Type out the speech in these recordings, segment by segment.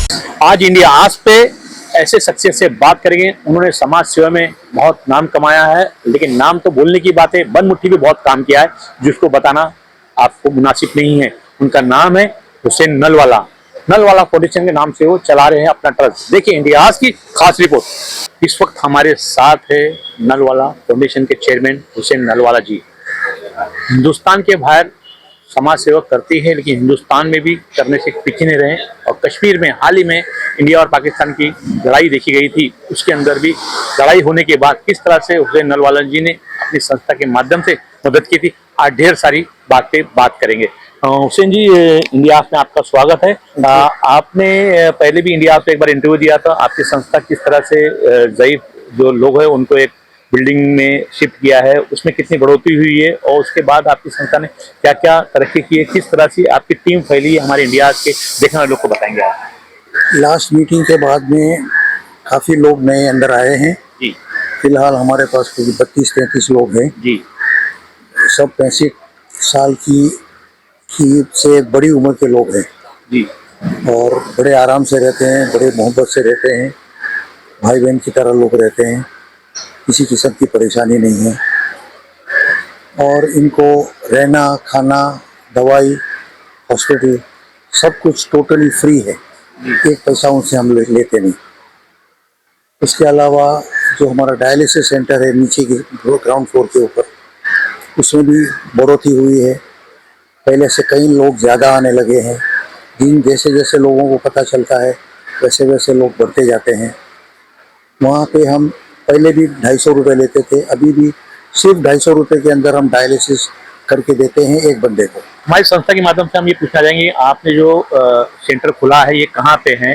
आज इंडिया आज पे ऐसे शख्सियत से बात करेंगे। उन्होंने समाज सेवा में बहुत नाम कमाया है, लेकिन नाम तो बोलने की बात है, बनमुट्ठी भी बहुत काम किया है, जिसको बताना आपको मुनासिब नहीं है। उनका नाम है हुसैन नलवाला। नलवाला फाउंडेशन के नाम से वो चला रहे हैं अपना ट्रस्ट। देखिए इंडिया आज की खास रिपोर्ट। इस वक्त हमारे साथ है नलवाला फाउंडेशन के चेयरमैन हुसैन नलवाला जी। हिंदुस्तान के बाहर समाज सेवा करती है, लेकिन हिंदुस्तान में भी करने से पीछे नहीं रहे। और कश्मीर में हाल ही में इंडिया और पाकिस्तान की लड़ाई देखी गई थी, उसके अंदर भी लड़ाई होने के बाद किस तरह से हुसैन नलवाला जी ने अपनी संस्था के माध्यम से मदद की थी, आज ढेर सारी बात करेंगे। हुसैन जी, इंडिया में आपका स्वागत है। आपने पहले भी इंडिया से एक बार इंटरव्यू दिया था। आपकी संस्था किस तरह से ज़ईफ जो लोग हैं उनको एक बिल्डिंग में शिफ्ट किया है, उसमें कितनी बढ़ोतरी हुई है, और उसके बाद आपकी संस्था ने क्या क्या तरक्की की है, किस तरह से आपकी टीम फैली है हमारे इंडिया के देखने वाले लोग को बताएंगे आप। लास्ट मीटिंग के बाद में काफ़ी लोग नए अंदर आए हैं जी फिलहाल हमारे पास कोई 32-33 लोग हैं जी सब 65 साल की से बड़ी उम्र के लोग हैं जी और बड़े आराम से रहते हैं, बड़े मोहब्बत से रहते हैं, भाई बहन की तरह लोग रहते हैं, किसी किस्म की परेशानी नहीं है। और इनको रहना, खाना, दवाई, हॉस्पिटल सब कुछ टोटली फ्री है, एक पैसा उनसे हम लेते नहीं। इसके अलावा जो हमारा डायलिसिस सेंटर है नीचे के ग्राउंड फ्लोर के ऊपर, उसमें भी बढ़ोतरी हुई है। पहले से कई लोग ज़्यादा आने लगे हैं। दिन जैसे जैसे लोगों को पता चलता है वैसे वैसे लोग बढ़ते जाते हैं। वहाँ पे हम पहले भी 250 रुपये लेते थे, अभी भी सिर्फ 250 रुपये के अंदर हम डायलिसिस करके देते हैं एक बंदे को। हमारी संस्था के माध्यम से हम ये पूछना चाहेंगे, आपने जो सेंटर खुला है ये कहाँ पे है?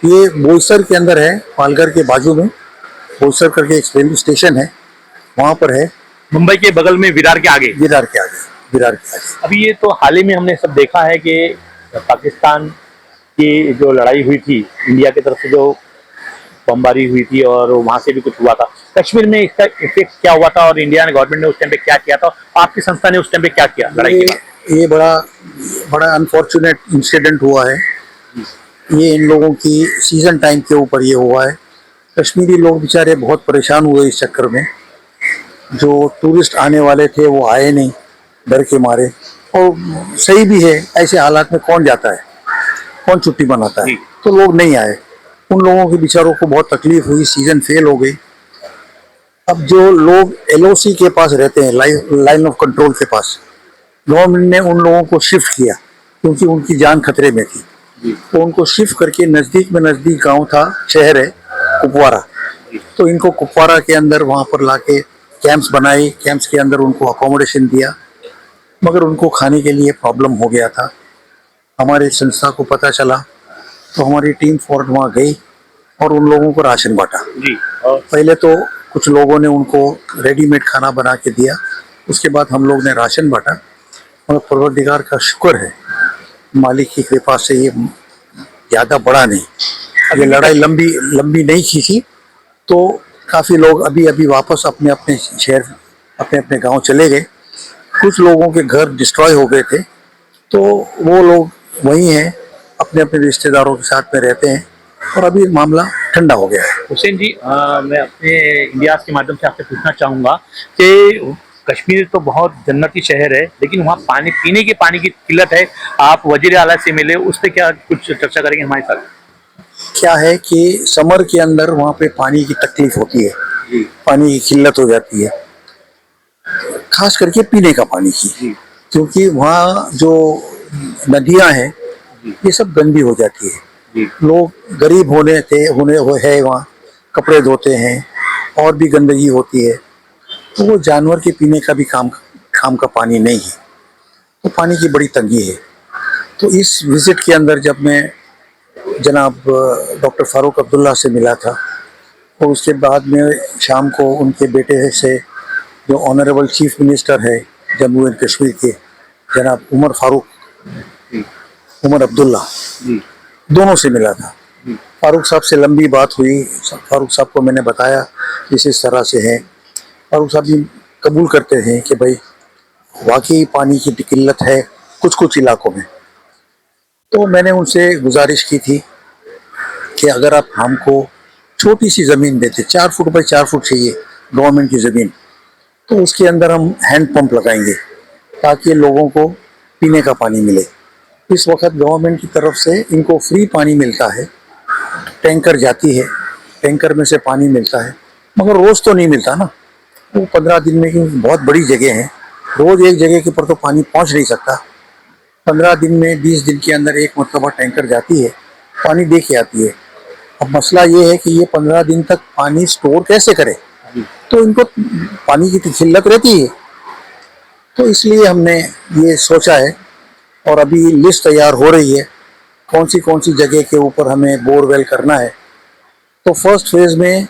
ये बोईसर के अंदर है, पालघर के बाजू में बोईसर करके एक रेलवे स्टेशन है, वहाँ पर है। मुंबई के बगल में विरार के आगे। विरार के आगे, विरार के आगे। अभी ये तो हाल ही में हमने सब देखा है कि पाकिस्तान की जो लड़ाई हुई थी, इंडिया की तरफ से जो बमबारी हुई थी और वहाँ से भी कुछ हुआ था। कश्मीर में इसका इफेक्ट क्या हुआ था और इंडिया ने गवर्नमेंट ने उस टाइम पे क्या किया था, आपकी संस्था ने उस टाइम पे क्या किया लड़ाई के बाद? ये बड़ा अनफॉर्चुनेट इंसिडेंट हुआ है। ये इन लोगों की सीजन टाइम के ऊपर ये हुआ है। कश्मीरी लोग बेचारे बहुत परेशान हुए इस चक्कर में। जो टूरिस्ट आने वाले थे वो आए नहीं डर के मारे, और सही भी है, ऐसे हालात में कौन जाता है, कौन छुट्टी मनाता है, तो लोग नहीं आए। उन लोगों के बेचारों को बहुत तकलीफ हुई, सीजन फेल हो गई। अब जो लोग LOC के पास रहते हैं, लाइन ऑफ कंट्रोल के पास, गवर्नमेंट ने उन लोगों को शिफ्ट किया क्योंकि उनकी जान खतरे में थी। तो उनको शिफ्ट करके नज़दीक में नज़दीक गांव था, शहर है कुपवारा, तो इनको कुपवारा के अंदर वहाँ पर लाके कैंप्स बनाए, कैंप्स के अंदर उनको अकोमोडेशन दिया, मगर उनको खाने के लिए प्रॉब्लम हो गया था। हमारी संस्था को पता चला तो हमारी टीम फौरन वहाँ गई और उन लोगों को राशन बांटा। पहले तो कुछ लोगों ने उनको रेडीमेड खाना बना के दिया, उसके बाद हम लोग ने राशन बांटा। और परवरदिगार का शुक्र है, मालिक की कृपा से ये ज़्यादा बड़ा नहीं, ये लड़ाई लंबी नहीं खींची, तो काफ़ी लोग अभी वापस अपने अपने शहर, अपने अपने गांव चले गए। कुछ लोगों के घर डिस्ट्रॉय हो गए थे, तो वो लोग वहीं हैं, अपने अपने रिश्तेदारों के साथ में रहते हैं, और अभी मामला ठंडा हो गया है। हुसैन जी, मैं अपने इंडिया के माध्यम से आपसे पूछना चाहूँगा कि कश्मीर तो बहुत जन्नती शहर है, लेकिन वहाँ पीने के पानी की किल्लत है। आप वजीर आला से मिले, उस पर क्या कुछ चर्चा करेंगे हमारे साथ? क्या है कि समर के अंदर वहाँ पे पानी की तकलीफ होती है, पानी की किल्लत हो जाती है, खास करके पीने का पानी की, क्योंकि वहाँ जो नदियाँ हैं ये सब गंदी हो जाती है। लोग गरीब है वहाँ, कपड़े धोते हैं और भी गंदगी होती है, तो वो जानवर के पीने का भी काम का पानी नहीं है, तो पानी की बड़ी तंगी है। तो इस विजिट के अंदर जब मैं जनाब डॉक्टर फारूक अब्दुल्ला से मिला था, और उसके बाद में शाम को उनके बेटे से, जो ऑनरेबल चीफ मिनिस्टर है जम्मू एंड कश्मीर के, जनाब उमर अब्दुल्ला, दोनों से मिला था। फारूक साहब से लंबी बात हुई। फारूक साहब को मैंने बताया इस तरह से है। फारूक साहब भी कबूल करते हैं कि भाई वाकई पानी की किल्लत है कुछ इलाकों में। तो मैंने उनसे गुजारिश की थी कि अगर आप हमको छोटी सी ज़मीन देते, 4 फुट बाई 4 फुट चाहिए गवर्नमेंट की ज़मीन, तो उसके अंदर हम हैंड पंप लगाएंगे ताकि लोगों को पीने का पानी मिले। इस वक्त गवर्नमेंट की तरफ से इनको फ्री पानी मिलता है, टैंकर जाती है, टैंकर में से पानी मिलता है, मगर रोज़ तो नहीं मिलता ना। वो 15 दिन में, की बहुत बड़ी जगह है, रोज़ एक जगह के ऊपर तो पानी पहुंच नहीं सकता। 15 दिन में 20 दिन के अंदर एक मरतबा टैंकर जाती है, पानी दे के आती है। अब मसला ये है कि ये 15 दिन तक पानी स्टोर कैसे करे, तो इनको पानी की तो किल्लत रहती है। तो इसलिए हमने ये सोचा है और अभी लिस्ट तैयार हो रही है कौन सी जगह के ऊपर हमें बोरवेल करना है। तो फर्स्ट फेज़ में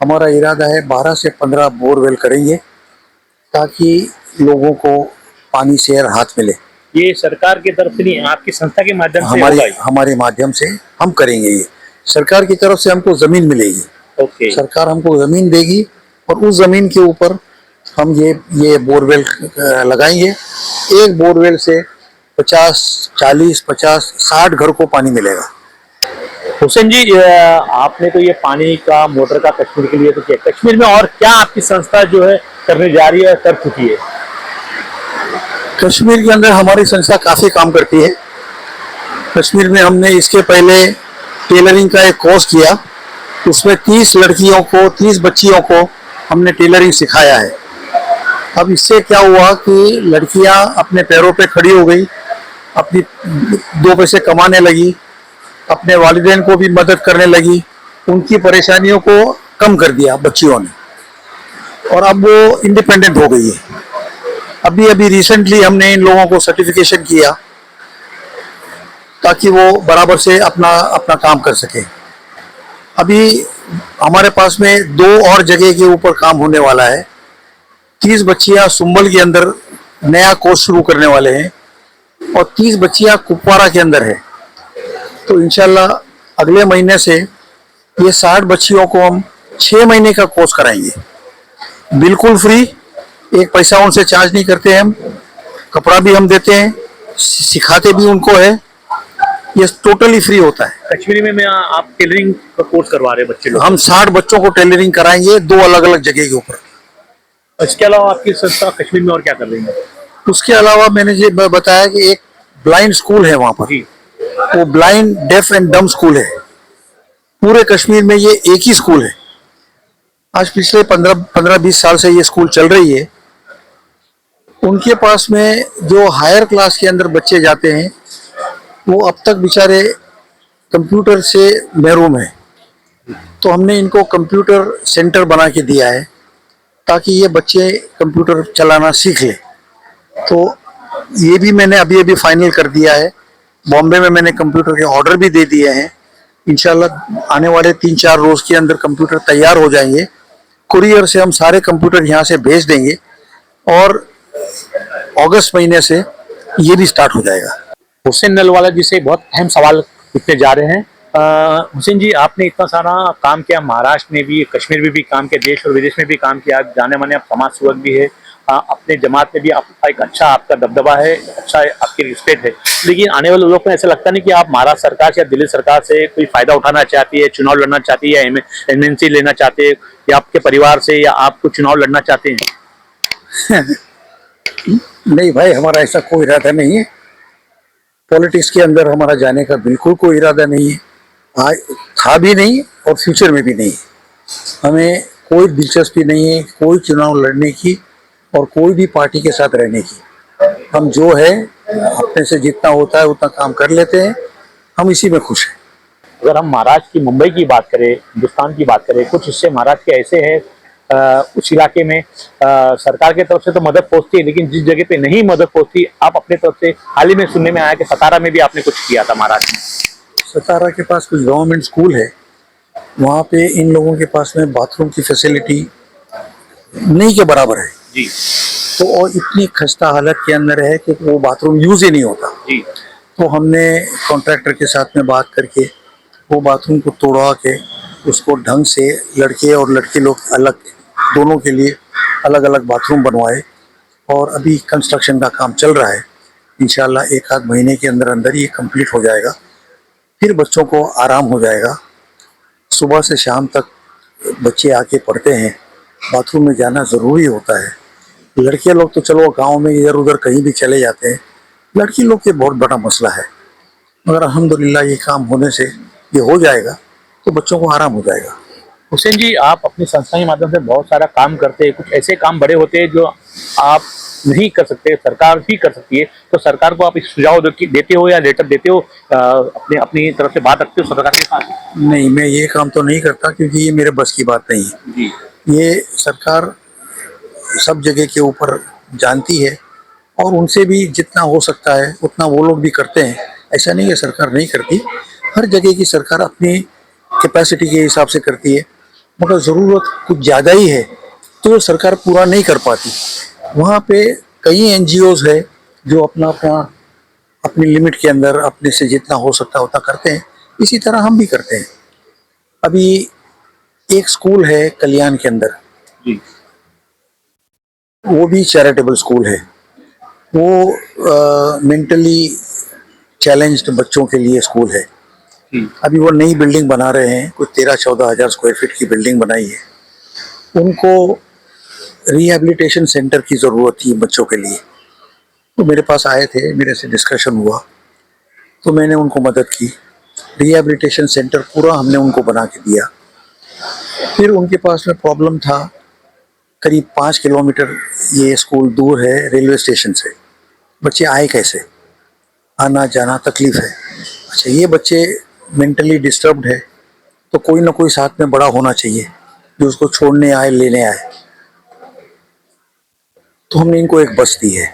हमारा इरादा है 12 से 15 बोरवेल करेंगे ताकि लोगों को पानी से राहत मिले। ये सरकार की तरफ से नहीं, आपकी संस्था के माध्यम से हमारे होगा ये? हमारे माध्यम से हम करेंगे ये। सरकार की तरफ से हमको ज़मीन मिलेगी, ओके। सरकार हमको ज़मीन देगी और उस ज़मीन के ऊपर हम ये बोरवेल लगाएंगे। एक बोरवेल से 50, 40, 50, 60 घर को पानी मिलेगा। हुसैन जी, आपने तो ये पानी का मोटर का कश्मीर के लिए तो किया, कश्मीर में और क्या आपकी संस्था जो है करने जा रही है, कर चुकी है? कश्मीर के अंदर हमारी संस्था काफ़ी काम करती है। कश्मीर में हमने इसके पहले टेलरिंग का एक कोर्स किया, उसमें 30 लड़कियों को, 30 बच्चियों को हमने टेलरिंग सिखाया है। अब इससे क्या हुआ कि लड़कियां अपने पैरों पे खड़ी हो गई, अपनी 2 पैसे कमाने लगी, अपने वालिदैन को भी मदद करने लगी, उनकी परेशानियों को कम कर दिया बच्चियों ने, और अब वो इंडिपेंडेंट हो गई है। अभी रिसेंटली हमने इन लोगों को सर्टिफिकेशन किया ताकि वो बराबर से अपना अपना काम कर सके। अभी हमारे पास में 2 और जगह के ऊपर काम होने वाला है। 30 बच्चियां सुंबल के अंदर नया कोर्स शुरू करने वाले हैं और 30 बच्चियां कुपवारा के अंदर है। तो इंशाल्लाह अगले महीने से ये 60 बच्चियों को हम 6 महीने का कोर्स कराएंगे, बिल्कुल फ्री, एक पैसा उनसे चार्ज नहीं करते हैं हम। कपड़ा भी हम देते हैं, सिखाते भी उनको है, ये टोटली फ्री होता है। कश्मीरी में आप टेलरिंग का कोर्स करवा रहे हैं बच्चे लोग? हम 60 बच्चों को टेलरिंग कराएंगे 2 अलग अलग जगह के ऊपर। इसके अलावा आपकी संस्था कश्मीर में और क्या कर रही है? उसके अलावा मैंने ये बताया कि एक ब्लाइंड स्कूल है वहाँ पर, जी। वो ब्लाइंड, डेफ एंड डम स्कूल है। पूरे कश्मीर में ये एक ही स्कूल है। आज पिछले 15-20 साल से ये स्कूल चल रही है। उनके पास में जो हायर क्लास के अंदर बच्चे जाते हैं वो अब तक बेचारे कंप्यूटर से महरूम है। तो हमने इनको कंप्यूटर सेंटर बना के दिया है ताकि ये बच्चे कंप्यूटर चलाना सीख लें। तो ये भी मैंने अभी फाइनल कर दिया है। बॉम्बे में मैंने कंप्यूटर के ऑर्डर भी दे दिए हैं। इंशाल्लाह आने वाले 3-4 रोज के अंदर कंप्यूटर तैयार हो जाएंगे। कुरियर से हम सारे कंप्यूटर यहाँ से भेज देंगे और अगस्त महीने से ये भी स्टार्ट हो जाएगा। हुसैन नलवाला जी से बहुत अहम सवाल पूछने जा रहे हैं। हुसैन जी, आपने इतना सारा काम किया, महाराष्ट्र में भी, कश्मीर में भी काम किया, देश और विदेश में भी काम किया, जाने माने आप समाज सेवक भी है, अपने जमात में भी आपका एक अच्छा आपका दबदबा है, अच्छा आपकी रिस्पेक्ट है। लेकिन आने वाले लोगों को ऐसा लगता नहीं कि आप महाराष्ट्र सरकार से या दिल्ली सरकार से कोई फायदा उठाना चाहती है, चुनाव लड़ना चाहती है, या एमएनसी लेना चाहते हैं, या आपके परिवार से या आपको चुनाव लड़ना चाहते हैं? नहीं भाई, हमारा ऐसा कोई इरादा नहीं है। पॉलिटिक्स के अंदर हमारा जाने का बिल्कुल कोई इरादा नहीं है, था भी नहीं और फ्यूचर में भी नहीं। हमें कोई दिलचस्पी नहीं है कोई चुनाव लड़ने की और कोई भी पार्टी के साथ रहने की। हम जो है अपने से जितना होता है उतना काम कर लेते हैं, हम इसी में खुश हैं। अगर हम महाराष्ट्र की, मुंबई की बात करें, हिंदुस्तान की बात करें, कुछ हिस्से महाराष्ट्र के ऐसे हैं, उस इलाके में सरकार की तरफ से तो मदद पहुंचती है, लेकिन जिस जगह पे नहीं मदद पहुंचती, आप अपने तरफ से, हाल ही में सुनने में आया कि सतारा में भी आपने कुछ किया था महाराष्ट्र में। सतारा के पास कुछ गवर्नमेंट स्कूल है, वहाँ पे इन लोगों के पास में बाथरूम की फैसिलिटी नहीं के बराबर है जी। तो और इतनी खस्ता हालत के अंदर है कि वो बाथरूम यूज ही नहीं होता जी। तो हमने कॉन्ट्रैक्टर के साथ में बात करके वो बाथरूम को तोड़वा के उसको ढंग से लड़के और लड़की लोग अलग, दोनों के लिए अलग अलग बाथरूम बनवाए और अभी कंस्ट्रक्शन का काम चल रहा है। इंशाल्लाह 1 आध महीने के अंदर अंदर ये कंप्लीट हो जाएगा, फिर बच्चों को आराम हो जाएगा। सुबह से शाम तक बच्चे आके पढ़ते हैं, बाथरूम में जाना ज़रूरी होता है। लड़के लोग तो चलो गांव में इधर उधर कहीं भी चले जाते हैं, लड़की लोग के बहुत बड़ा मसला है। मगर अल्हम्दुलिल्लाह ये काम होने से ये हो जाएगा तो बच्चों को आराम हो जाएगा। हुसैन जी, आप अपनी संस्था के माध्यम से बहुत सारा काम करते हैं, कुछ ऐसे काम बड़े होते हैं जो आप नहीं कर सकते, सरकार ही कर सकती है, तो सरकार को आप एक सुझाव देते हो या लेटर देते हो, अपने अपनी तरफ से बात रखते हो सरकार के साथ? नहीं, मैं ये काम तो नहीं करता क्योंकि ये मेरे बस की बात नहीं है। जी ये सरकार सब जगह के ऊपर जानती है और उनसे भी जितना हो सकता है उतना वो लोग भी करते हैं। ऐसा नहीं है सरकार नहीं करती, हर जगह की सरकार अपनी कैपेसिटी के हिसाब से करती है, मगर ज़रूरत कुछ ज़्यादा ही है तो वो सरकार पूरा नहीं कर पाती। वहाँ पे कई एनजीओज है जो अपना अपना अपनी लिमिट के अंदर अपने से जितना हो सकता है उतना करते हैं, इसी तरह हम भी करते हैं। अभी एक स्कूल है कल्याण के अंदर, जी वो भी चैरिटेबल स्कूल है। वो मेंटली चैलेंज्ड बच्चों के लिए स्कूल है। जी अभी वो नई बिल्डिंग बना रहे हैं, कुछ 13-14 हज़ार स्क्वायर फीट की बिल्डिंग बनाई है। उनको रिहैबिलिटेशन सेंटर की ज़रूरत थी बच्चों के लिए, तो मेरे पास आए थे, मेरे से डिस्कशन हुआ तो मैंने उनको मदद की। रिहैबिलिटेशन सेंटर पूरा हमने उनको बना के दिया। फिर उनके पास में प्रॉब्लम था, करीब 5 किलोमीटर ये स्कूल दूर है रेलवे स्टेशन से, बच्चे आए कैसे, आना जाना तकलीफ है। अच्छा, ये बच्चे मेंटली डिस्टर्ब्ड है तो कोई ना कोई साथ में बड़ा होना चाहिए जो उसको छोड़ने आए लेने आए, तो हमने इनको एक बस दी है।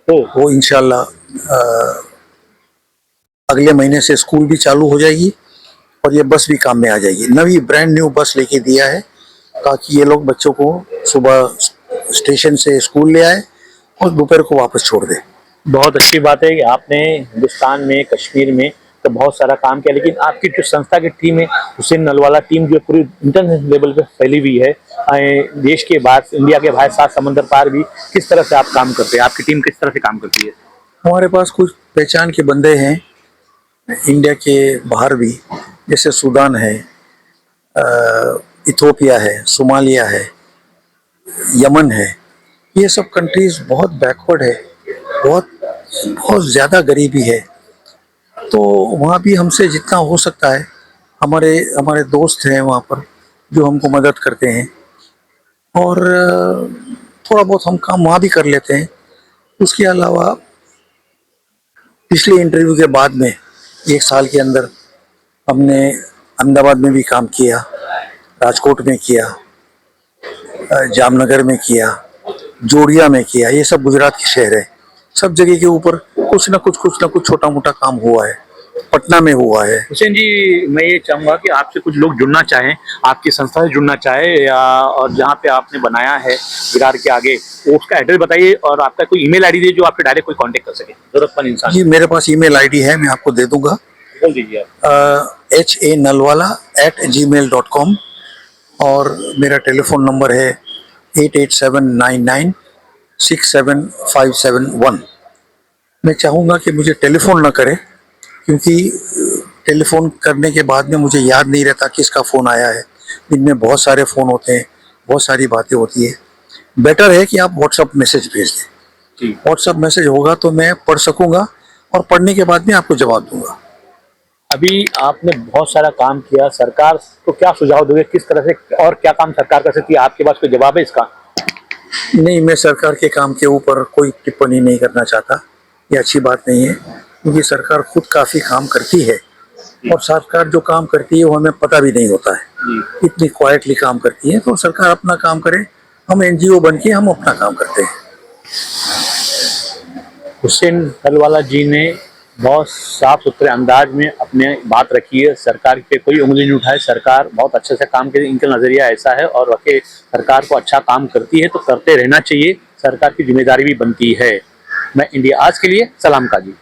तो वो इंशाल्लाह अगले महीने से स्कूल भी चालू हो जाएगी और ये बस भी काम में आ जाएगी। नवी ब्रांड न्यू बस लेके दिया है ताकि ये लोग बच्चों को सुबह स्टेशन से स्कूल ले आए और दोपहर को वापस छोड़ दे। बहुत अच्छी बात है कि आपने हिंदुस्तान में, कश्मीर में तो बहुत सारा काम किया, लेकिन आपकी जो संस्था की टीम है, हुसैन नलवाला टीम, जो पूरी इंटरनेशनल लेवल पे फैली हुई है, देश के बाहर, इंडिया के बाहर, 7 समंदर पार भी, किस तरह से आप काम करते हैं? आपकी टीम किस तरह से काम करती है? हमारे पास कुछ पहचान के बंदे हैं इंडिया के बाहर भी, जैसे सूडान है, इथोपिया है, सोमालिया है, यमन है। ये सब कंट्रीज बहुत बैकवर्ड है, बहुत बहुत ज़्यादा गरीबी है, तो वहाँ भी हमसे जितना हो सकता है, हमारे हमारे दोस्त हैं वहाँ पर जो हमको मदद करते हैं और थोड़ा बहुत हम काम वहाँ भी कर लेते हैं। उसके अलावा पिछले इंटरव्यू के बाद में 1 साल के अंदर हमने अहमदाबाद में भी काम किया, राजकोट में किया, जामनगर में किया, जोड़िया में किया। ये सब गुजरात के शहर है। सब जगह के ऊपर कुछ ना कुछ छोटा मोटा काम हुआ है। पटना में हुआ है। हुसैन जी, मैं ये चाहूंगा कि आपसे कुछ लोग जुड़ना चाहें, आपकी संस्था से जुड़ना चाहे, या और जहाँ पे आपने बनाया है विरार के आगे, वो उसका एड्रेस बताइए और आपका कोई ईमेल आईडी दे जो आपसे डायरेक्ट कोई कांटेक्ट कर सके, जरूरतमंद इंसान। जी, मेरे पास ईमेल आईडी है, मैं आपको दे दूंगा। बोल दीजिए आप। hanalwala@gmail.com और मेरा टेलीफोन नंबर है 8879967571। मैं चाहूँगा कि मुझे टेलीफोन ना करें क्योंकि टेलीफोन करने के बाद में मुझे याद नहीं रहता किसका फ़ोन आया है। दिन में बहुत सारे फ़ोन होते हैं, बहुत सारी बातें होती है। बेटर है कि आप व्हाट्सअप मैसेज भेज दें। जी, व्हाट्सअप मैसेज होगा तो मैं पढ़ सकूँगा और पढ़ने के बाद में आपको जवाब दूंगा। अभी आपने बहुत सारा काम किया, सरकार को क्या सुझाव दोगे, किस तरह से और क्या काम सरकार कर सकती है? आपके पास कोई जवाब है इसका? नहीं, मैं सरकार के काम के ऊपर कोई टिप्पणी नहीं करना चाहता, ये अच्छी बात नहीं है क्योंकि सरकार खुद काफ़ी काम करती है और सरकार जो काम करती है वो हमें पता भी नहीं होता है। जी, इतनी क्वाइटली काम करती है, तो सरकार अपना काम करे, हम एनजीओ बन के हम अपना काम करते हैं। हुसैन नलवाला जी ने बहुत साफ सुथरे अंदाज में अपने बात रखी है, सरकार पे कोई उंगली नहीं उठाए, सरकार बहुत अच्छे से काम करे, इनका नजरिया ऐसा है और वाकई सरकार को अच्छा काम करती है तो करते रहना चाहिए, सरकार की जिम्मेदारी भी बनती है। मैं इंडिया आज के लिए सलाम काजी।